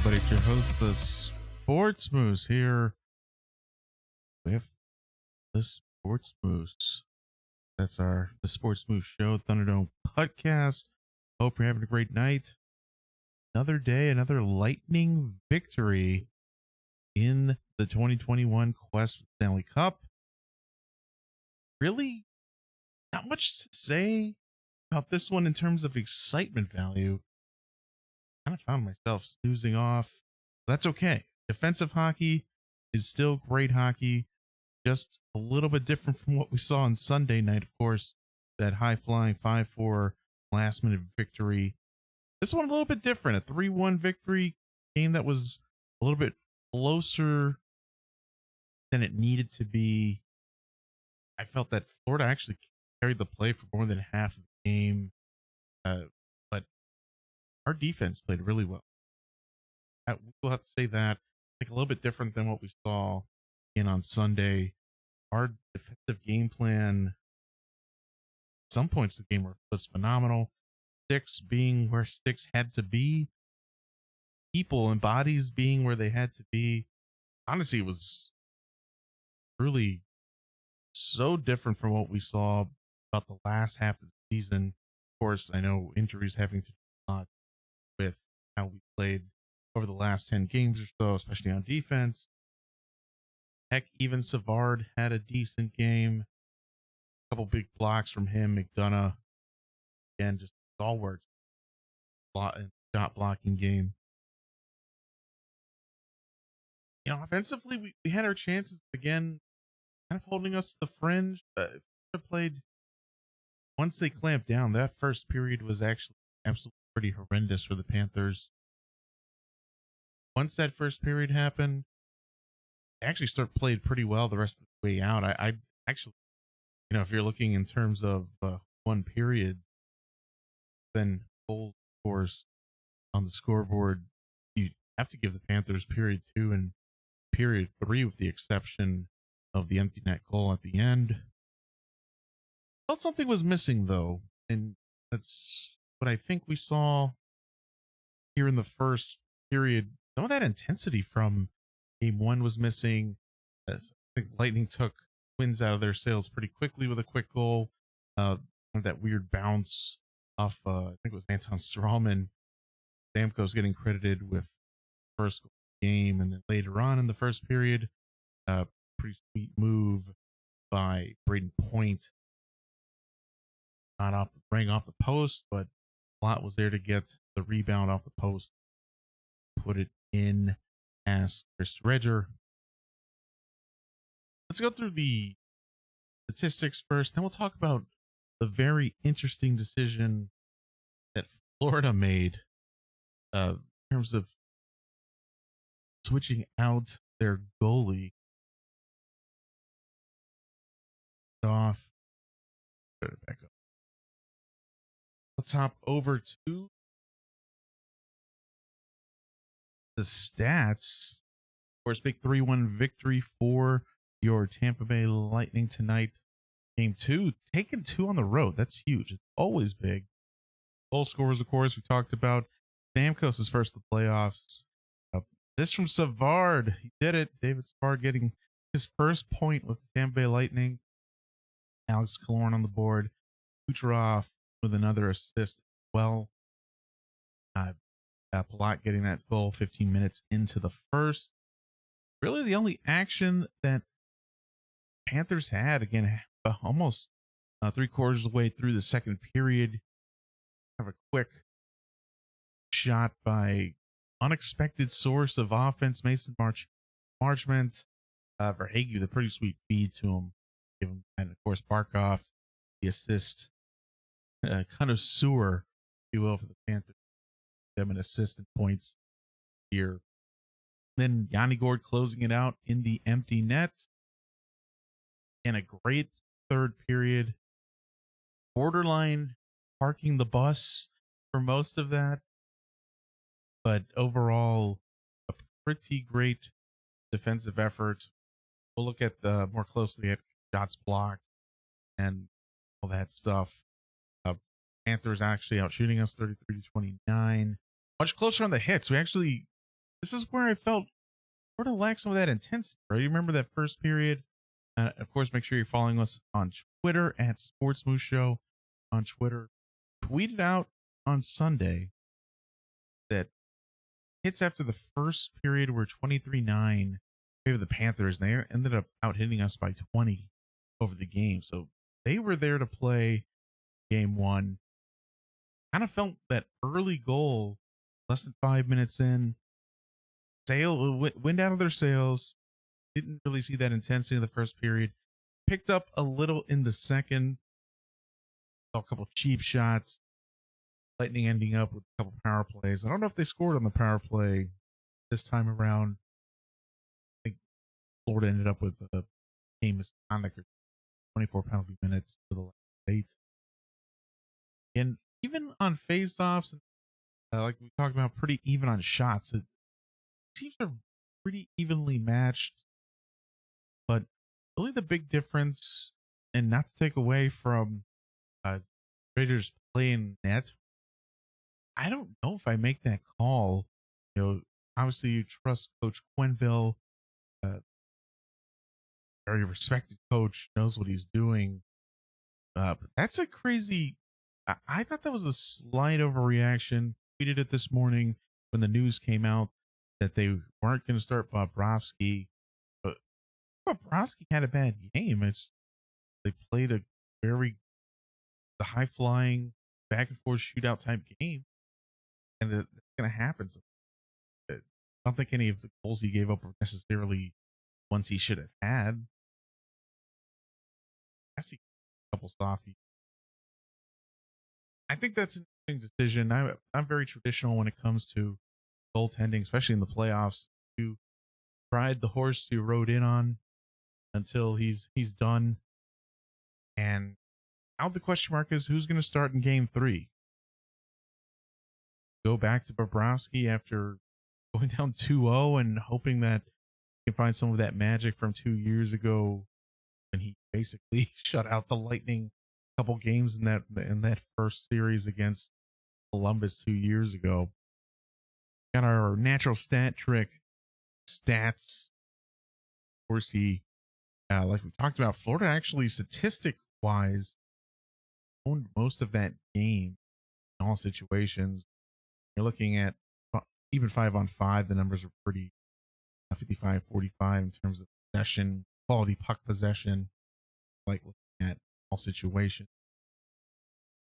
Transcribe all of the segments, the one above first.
everybody. It's your host, the Sports Moose here with the Sports Moose. That's the Sports Moose show, Thunderdome Puckcast. Hope you're having a great night. Another day, another lightning victory in the 2021 Quest for the Stanley Cup. Really, not much to say about this one in terms of excitement value. Kind of found myself snoozing off. That's okay. Defensive hockey is still great hockey, just a little bit different from what we saw on Sunday night, of course, that high-flying 5-4 last-minute victory. This one a little bit different, a 3-1 victory, game that was a little bit closer than it needed to be. I felt that Florida actually carried the play for more than half of the game, but our defense played really well. We'll have to say that. Like a little bit different than what we saw on Sunday. Our defensive game plan, at some points of the game was phenomenal. Sticks being where sticks had to be. People and bodies being where they had to be. Honestly, it was really so different from what we saw about the last half of the season. Of course, I know injuries having to do a lot with how we played over the last 10 games or so, especially on defense. Heck, even Savard had a decent game. A couple big blocks from him. McDonough, again, just stalwart shot blocking game. You know, offensively, we had our chances again, kind of holding us to the fringe. Played once they clamped down. That first period was actually absolutely pretty horrendous for the Panthers. Once that first period happened, they actually played pretty well the rest of the way out. I actually, you know, if you're looking in terms of one period, then goal scores on the scoreboard, you have to give the Panthers period 2 and period 3 with the exception of the empty net goal at the end. Felt something was missing though, and that's what I think we saw here in the first period. Some of that intensity from game 1 was missing. I think Lightning took wins out of their sails pretty quickly with a quick goal. That weird bounce off, I think it was Anton Strawman. Stamkos getting credited with first goal of the game, and then later on in the first period, pretty sweet move by Braden Point. Not off the post, but Palat was there to get the rebound off the post, put it in as Chris Dredger. Let's go through the statistics first, then we'll talk about the very interesting decision that Florida made in terms of switching out their goalie. Off. Put it back up. Let's hop over to the stats. Of course, big 3-1 victory for your Tampa Bay Lightning tonight. Game 2, taking 2 on the road. That's huge. It's always big. Goal scorers, of course, we talked about. Stamkos is first in the playoffs. This from Savard. He did it. David Savard getting his first point with the Tampa Bay Lightning. Alex Killorn on the board. Kucherov with another assist as well. Palat getting that goal 15 minutes into the first. Really the only action that Panthers had, again, almost 3/4 of the way through the second period. Have a quick shot by unexpected source of offense, Mason Marchment. Verhaeghe, the pretty sweet feed to him. Give him, and of course, Barkov, the assist. Connoisseur, if you will, for the Panthers. Them an assist and points here. Then Yanni Gourde closing it out in the empty net. And a great third period. Borderline parking the bus for most of that. But overall, a pretty great defensive effort. We'll look at more closely at shots blocked and all that stuff. Panthers actually out shooting us 33-29. Much closer on the hits. We actually this is where I felt sort of lacked some of that intensity. Right? You remember that first period? Of course, make sure you're following us on Twitter at Sports Moose Show on Twitter. Tweeted out on Sunday that hits after the first period were 23-9 favor the Panthers, and they ended up out hitting us by 20 over the game. So they were there to play game one. Kind of felt that early goal, less than 5 minutes in, wind out of their sails. Didn't really see that intensity in the first period. Picked up a little in the second. Saw a couple cheap shots. Lightning ending up with a couple power plays. I don't know if they scored on the power play this time around. I think Florida ended up with a game misconduct, 24 penalty minutes to the last 8. And even on faceoffs, like we talked about, pretty even on shots. Teams are pretty evenly matched. But really the big difference, and not to take away from Raiders playing net, I don't know if I make that call. Obviously you trust Coach Quenville, very respected coach, knows what he's doing. But that's a crazy. I thought that was a slight overreaction. Tweeted it this morning when the news came out that they weren't going to start Bobrovsky. But Bobrovsky had a bad game. They played a very high flying back and forth shootout type game, and it's going to happen. So I don't think any of the goals he gave up were necessarily ones he should have had. I see a couple softies. I think that's an interesting decision. I'm very traditional when it comes to goaltending, especially in the playoffs. You ride the horse you rode in on until he's done. And now the question mark is who's going to start in game 3? Go back to Bobrovsky after going down 2-0 and hoping that you can find some of that magic from 2 years ago when he basically shut out the Lightning a couple games in that first series against Columbus 2 years ago. Got our natural stat trick stats. Of course, like we talked about, Florida actually statistic wise owned most of that game in all situations. You're looking at even 5-on-5, the numbers are pretty 55-45 in terms of possession, quality puck possession, like looking at all situations.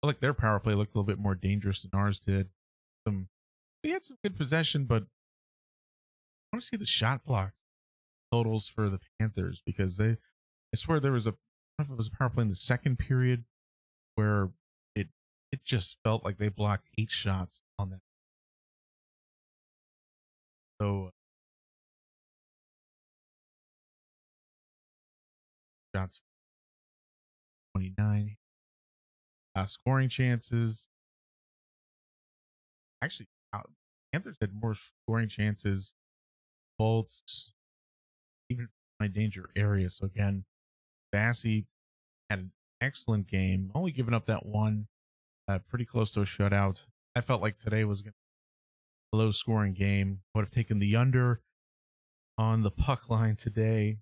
I like their power play looked a little bit more dangerous than ours did. We had some good possession, but I want to see the shot block totals for the Panthers because I swear there was I don't know if it was a power play in the second period where it just felt like they blocked 8 shots on that. So shots 29. Scoring chances. Actually, Panthers had more scoring chances. Bolts, even my danger area. So again, Bassey had an excellent game. Only giving up that one, pretty close to a shutout. I felt like today was going to be a low scoring game. Would have taken the under on the puck line today.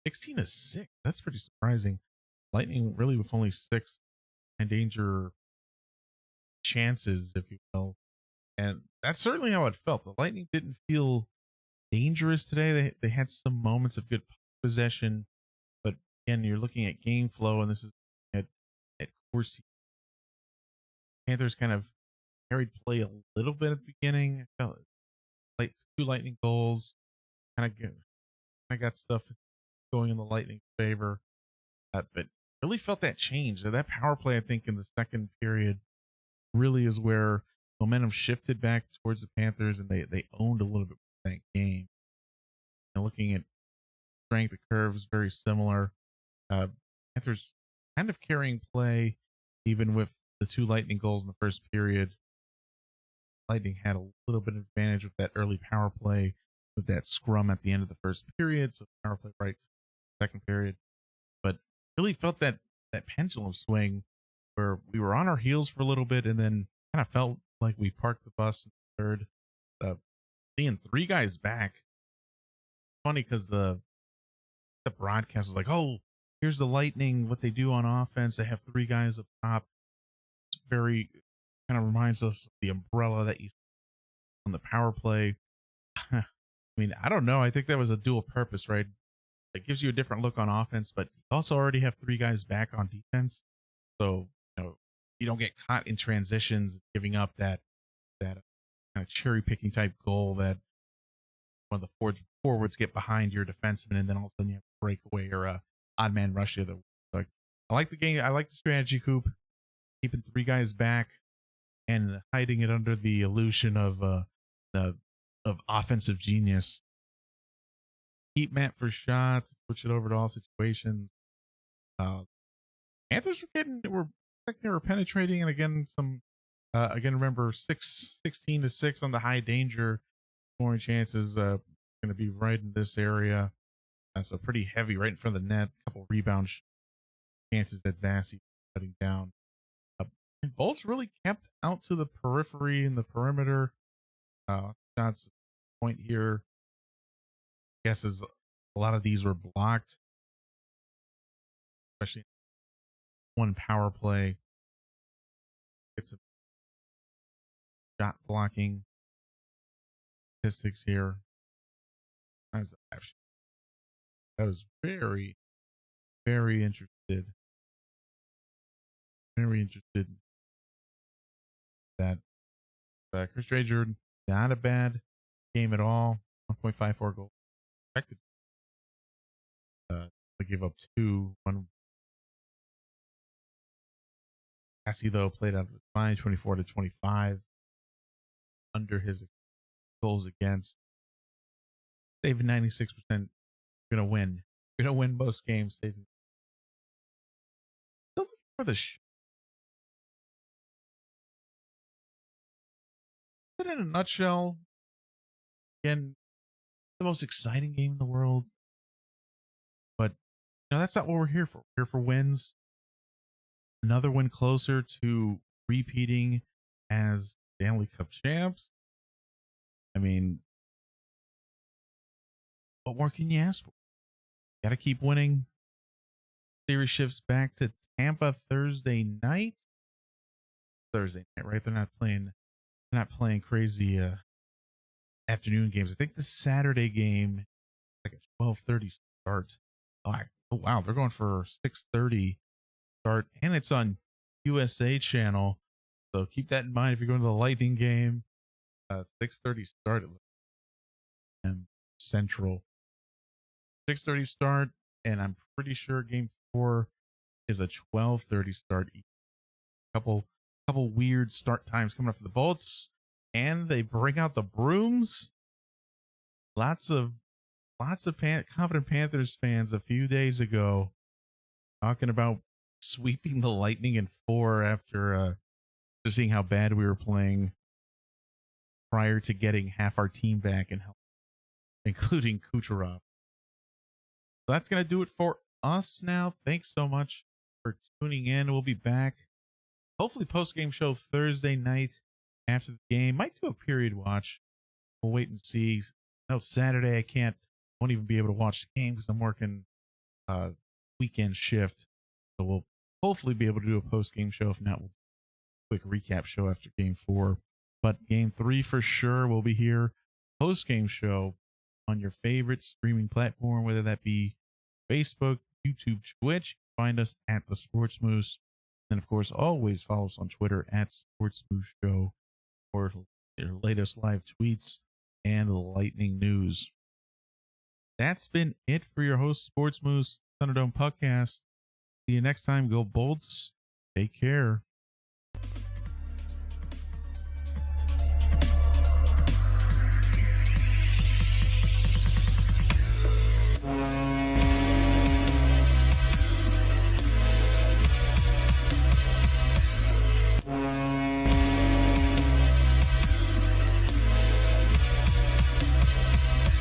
16-6. That's pretty surprising. Lightning really with only 6 danger chances, if you will. And that's certainly how it felt. The Lightning didn't feel dangerous today. They had some moments of good possession, but again, you're looking at game flow, and this is at Corsi. Panthers kind of carried play a little bit at the beginning. I felt like 2 Lightning goals, kind of got stuff going in the Lightning favor, but really felt that change. That power play, I think, in the second period really is where momentum shifted back towards the Panthers, and they owned a little bit of that game. And looking at strength, the curve is very similar. Panthers kind of carrying play, even with the 2 Lightning goals in the first period. Lightning had a little bit of advantage with that early power play, with that scrum at the end of the first period. So power play right second period, but really felt that pendulum swing where we were on our heels for a little bit and then kind of felt like we parked the bus in the third. seeing three guys back. Funny because the broadcast is like, oh, here's the Lightning, what they do on offense. They have three guys up top. It's very kind of reminds us of the umbrella that you see on the power play. I mean, I don't know. I think that was a dual purpose, right? It gives you a different look on offense, but you also already have three guys back on defense. So, you don't get caught in transitions, giving up that kind of cherry picking type goal that one of the forwards get behind your defenseman, and then all of a sudden you have a breakaway or a odd man rush the other way. Like, I like the game. I like the strategy, Coop. Keeping three guys back and hiding it under the illusion of the of offensive genius. Keep Matt for shots. Switch it over to all situations. Panthers were penetrating, and again again remember 16 to 6 on the high danger scoring chances. Going to be right in this area. So pretty heavy right in front of the net. A couple rebound chances that Vassy cutting down. And Bolts really kept out to the periphery and the perimeter. Shots point here. Guesses a lot of these were blocked, especially one power play. It's a shot blocking statistics here. I was very, very interested. Very interested in that. Chris Drager, not a bad game at all. 1.54 goals expected. They gave up 2. One. Cassie though played out of the fine, 24 to 25, under his goals against. Saving 96%. Gonna win. Gonna win most games. Saving. Still looking for the. In a nutshell, again, the most exciting game in the world. But that's not what we're here for. We're here for wins. Another win closer to repeating as Stanley Cup champs. I mean, what more can you ask for? Got to keep winning. Series shifts back to Tampa Thursday night. Thursday night, right? They're not playing crazy afternoon games. I think the Saturday game is like a 12:30 start. Oh wow, they're going for 6:30 start, and it's on USA channel. So keep that in mind if you're going to the Lightning game. 6:30 start and Central. 6:30 start, and I'm pretty sure Game 4 is a 12:30 start. Couple weird start times coming up for the Bolts, and they bring out the brooms. Lots of confident Panthers fans a few days ago talking about sweeping the Lightning in 4 after seeing how bad we were playing prior to getting half our team back and help, including Kucherov. So that's going to do it for us now. Thanks so much for tuning in. We'll be back hopefully post-game show Thursday night after the game. Might do a period watch. We'll wait and see. No, Saturday won't even be able to watch the game because I'm working weekend shift. So we'll hopefully be able to do a post-game show. If not, we'll do a quick recap show after Game 4. But Game 3 for sure will be here. Post-game show on your favorite streaming platform, whether that be Facebook, YouTube, Twitch. Find us at The Sports Moose. And, of course, always follow us on Twitter at Sports Moose Show for their latest live tweets and Lightning news. That's been it for your host, Sports Moose, Thunderdome Puckcast. See you next time. Go Bolts. Take care.